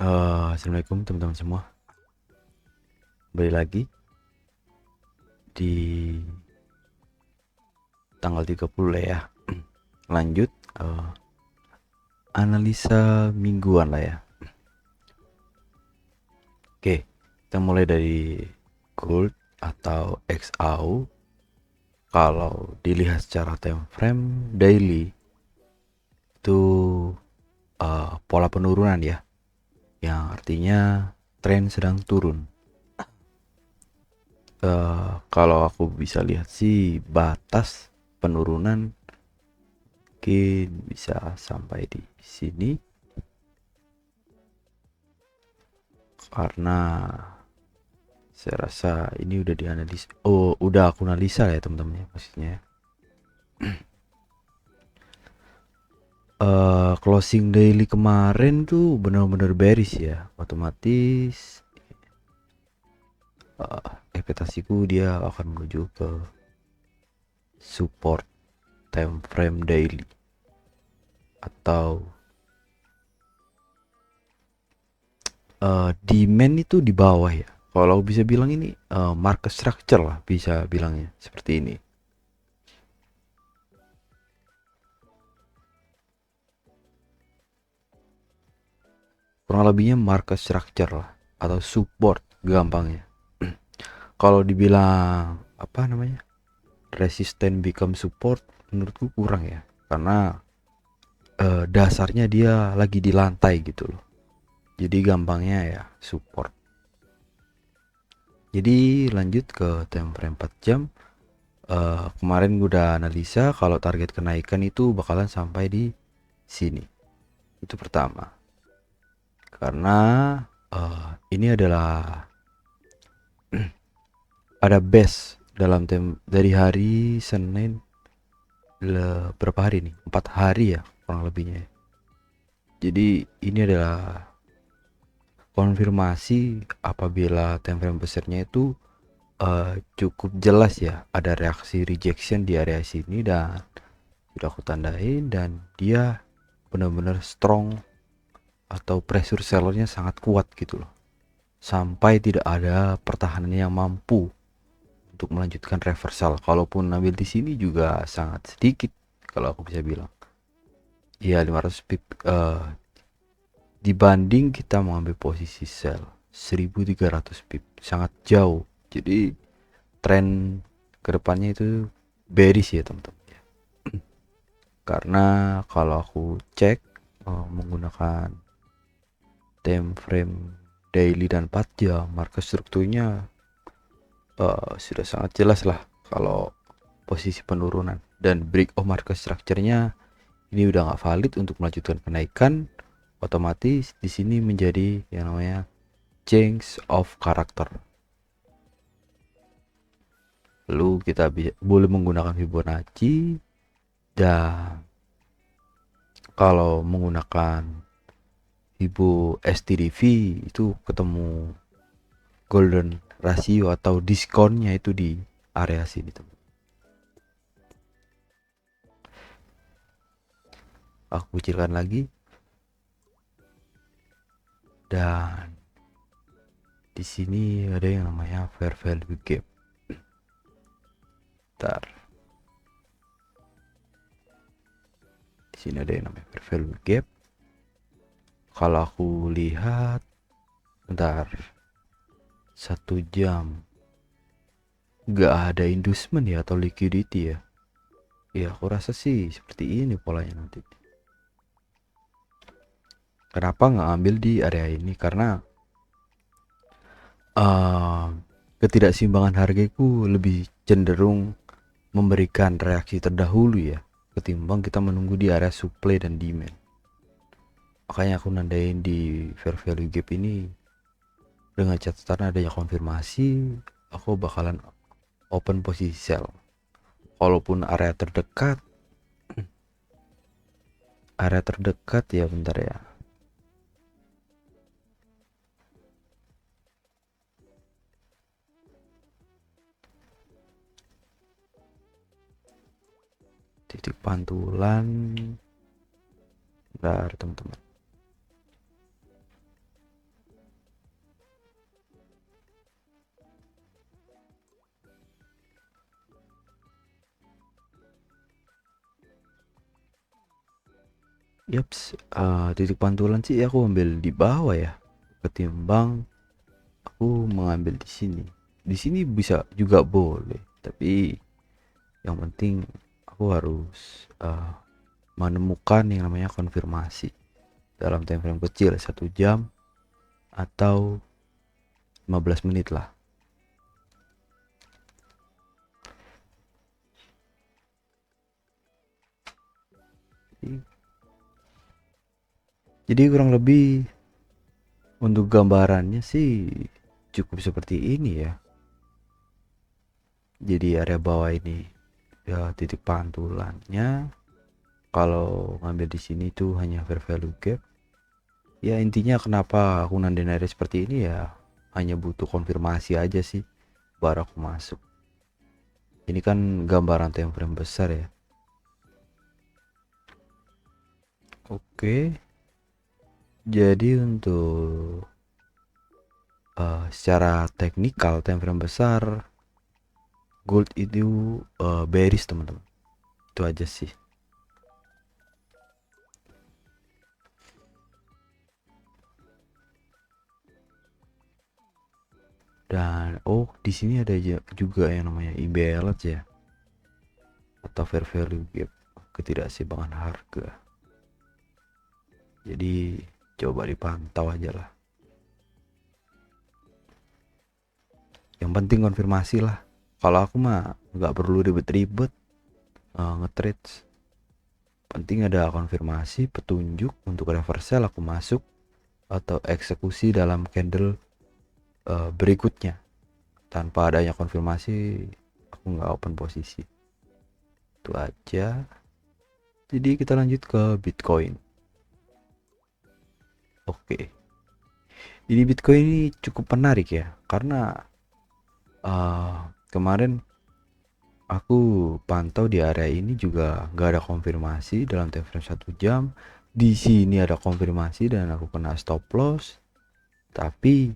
Assalamualaikum teman-teman semua. Kembali lagi di tanggal 30 lah ya. Lanjut eh, analisa mingguan lah ya. Oke, kita mulai dari gold atau XAU. Kalau dilihat secara time frame daily itu pola penurunan ya, yang artinya tren sedang turun. Kalau aku bisa lihat sih batas penurunan mungkin bisa sampai di sini, karena saya rasa ini udah dianalisis. Oh, udah aku analisa ya teman-teman ya, maksudnya ya. Closing daily kemarin tuh benar-benar bearish ya, otomatis ekspektasiku dia akan menuju ke support time frame daily atau demand itu di bawah ya. Kalau bisa bilang ini market structure lah, bisa bilangnya seperti ini. Kurang lebihnya market structure lah atau support gampangnya. Kalau dibilang apa namanya, resisten become support, menurutku kurang ya, karena dasarnya dia lagi di lantai gitu loh, jadi gampangnya ya support. Jadi lanjut ke time frame 4 jam. Kemarin gue udah analisa kalau target kenaikan itu bakalan sampai di sini, itu pertama, karena ini adalah ada base dalam dari hari Senin, berapa hari nih, 4 hari ya kurang lebihnya. Jadi ini adalah konfirmasi apabila time frame besarnya itu cukup jelas ya, ada reaksi rejection di area sini dan sudah aku tandain, dan dia benar-benar strong atau pressure sellernya sangat kuat gitu loh, sampai tidak ada pertahanan yang mampu untuk melanjutkan reversal. Kalaupun ambil di sini juga sangat sedikit, kalau aku bisa bilang ya 500 pip dibanding kita mengambil posisi sell 1300 pip, sangat jauh. Jadi tren kedepannya itu bearish ya teman-teman ya. Karena kalau aku cek menggunakan time frame daily dan 4 jam, market strukturnya sudah sangat jelas lah kalau posisi penurunan, dan break of market structure-nya ini udah nggak valid untuk melanjutkan kenaikan. Otomatis di sini menjadi yang namanya change of character. Lalu kita boleh menggunakan Fibonacci, dan kalau menggunakan Fibo STDV itu ketemu golden ratio atau diskonnya itu di area sini teman. Aku kecilkan lagi, dan di sini ada yang namanya fair value gap. Bentar. Di sini ada yang namanya fair value gap. Kalau aku lihat, bentar, 1 jam nggak ada inducement ya atau liquidity ya. Ya aku rasa sih seperti ini polanya nanti. Kenapa nggak ambil di area ini? Karena ketidakseimbangan hargaku lebih cenderung memberikan reaksi terdahulu ya, ketimbang kita menunggu di area supply dan demand. Makanya aku nandain di fair value gap ini dengan catatan adanya konfirmasi, aku bakalan open posisi sell. Walaupun area terdekat ya, bentar ya, titik pantulan, bentar teman-teman. Yaps, titik pantulan sih aku ambil di bawah ya, ketimbang aku mengambil di sini. Di sini bisa juga boleh, tapi yang penting aku harus menemukan yang namanya konfirmasi dalam time frame kecil 1 jam atau 15 menit lah. Jadi kurang lebih untuk gambarannya sih cukup seperti ini ya. Jadi area bawah ini ya titik pantulannya. Kalau ngambil di sini tuh hanya fair value gap. Ya intinya kenapa aku nandain area seperti ini ya hanya butuh konfirmasi aja sih baru aku masuk. Ini kan gambaran time frame besar ya. Oke. Jadi untuk secara teknikal time frame besar gold itu bearish teman-teman. Itu aja sih. Dan di sini ada juga yang namanya imbalance ya atau fair value gap, ketidakseimbangan harga. Jadi coba dipantau aja lah. Yang penting konfirmasi lah. Kalau aku mah nggak perlu ribet-ribet nge-trade. Penting ada konfirmasi, petunjuk untuk reversal aku masuk atau eksekusi dalam candle berikutnya. Tanpa adanya konfirmasi aku nggak open posisi. Itu aja. Jadi kita lanjut ke Bitcoin. Oke. Jadi Bitcoin ini cukup menarik ya, karena kemarin aku pantau di area ini juga nggak ada konfirmasi dalam time frame 1 jam. Di sini ada konfirmasi dan aku kena stop loss. Tapi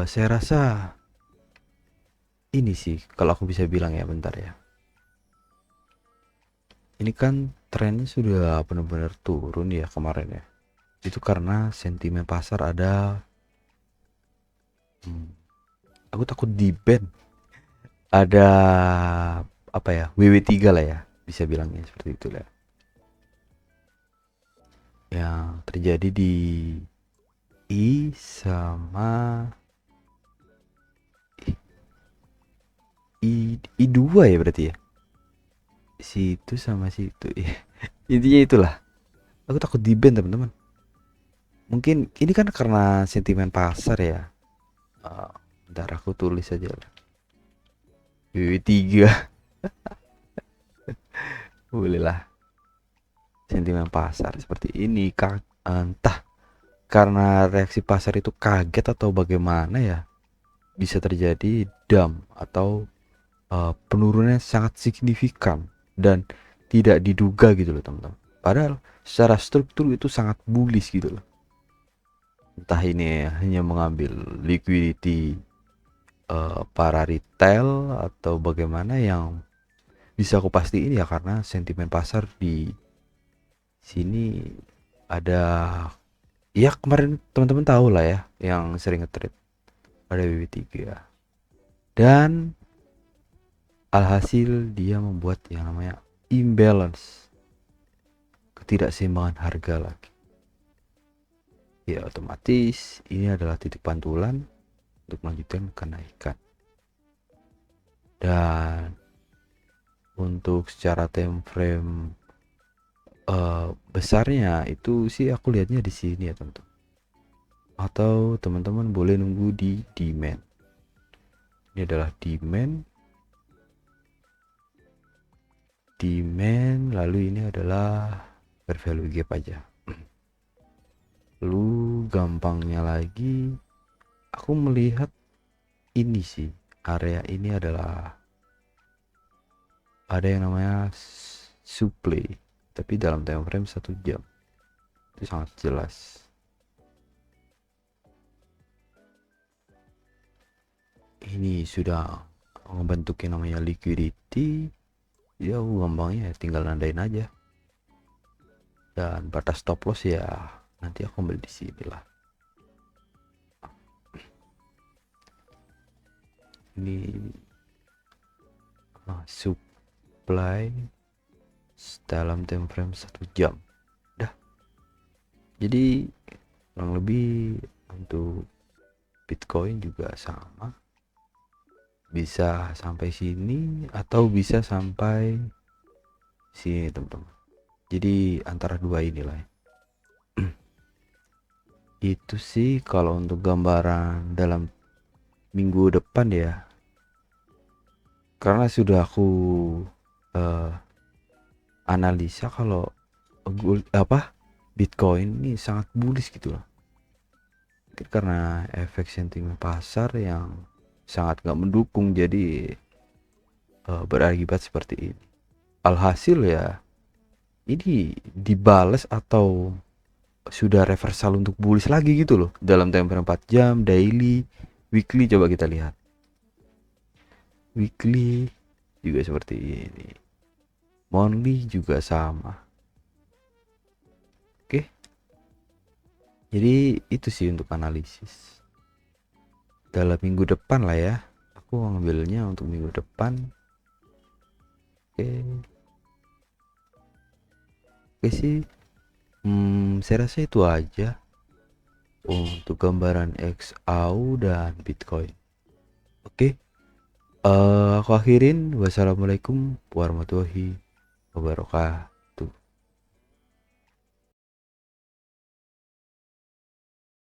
saya rasa ini sih kalau aku bisa bilang ya, bentar ya. Ini kan trennya sudah benar-benar turun ya kemarin ya. Itu karena sentimen pasar ada aku takut di ban. Ada apa ya? WW3 lah ya, bisa bilangnya seperti itu lah. Yang terjadi di I sama I2 ya berarti ya. Situ sama situ ya. Intinya itulah. Aku takut di ban teman-teman. Mungkin ini kan karena sentimen pasar ya. Bentar aku tulis aja lah. WW3 boleh lah. Sentimen pasar seperti ini entah karena reaksi pasar itu kaget atau bagaimana ya, bisa terjadi dump atau penurunan sangat signifikan dan tidak diduga gitu loh teman-teman. Padahal secara struktur itu sangat bullish gitu loh. Entah ini hanya mengambil liquidity para retail atau bagaimana, yang bisa aku pastiin ya karena sentimen pasar di sini ada. Ya kemarin teman-teman tahu lah ya yang sering nge-trade ada BB3 dan alhasil dia membuat yang namanya imbalance, ketidakseimbangan harga lagi. Ya otomatis ini adalah titik pantulan untuk melanjutkan kenaikan. Dan untuk secara time frame besarnya itu sih aku lihatnya di sini ya teman-teman. Atau teman-teman boleh nunggu di demand. Ini adalah demand, lalu ini adalah fair value gap aja. Lalu gampangnya lagi aku melihat ini sih, area ini adalah ada yang namanya supply, tapi dalam time frame 1 jam itu sangat jelas. Ini sudah membentuk yang namanya liquidity. Ya gampangnya tinggal nandain aja. dan batas stop loss ya nanti aku ambil di sini lah. Ini supply dalam time frame 1 jam. Dah. Jadi kurang lebih untuk Bitcoin juga sama, bisa sampai sini atau bisa sampai sini teman-teman. Jadi antara dua inilah ya. Itu sih kalau untuk gambaran dalam minggu depan ya, karena sudah aku analisa kalau Bitcoin ini sangat bullish gitu loh. Mungkin karena efek sentimen pasar yang sangat nggak mendukung, jadi berakibat seperti ini. Alhasil ya ini dibales atau sudah reversal untuk bullish lagi gitu loh dalam tempo 4 jam, daily, weekly. Coba kita lihat weekly juga seperti ini, monthly juga sama. Oke, jadi itu sih untuk analisis dalam minggu depan lah ya, aku ngambilnya untuk minggu depan. Oke sih, saya rasa itu aja untuk gambaran XAU dan Bitcoin. Oke, aku akhirin. Wassalamualaikum warahmatullahi wabarakatuh.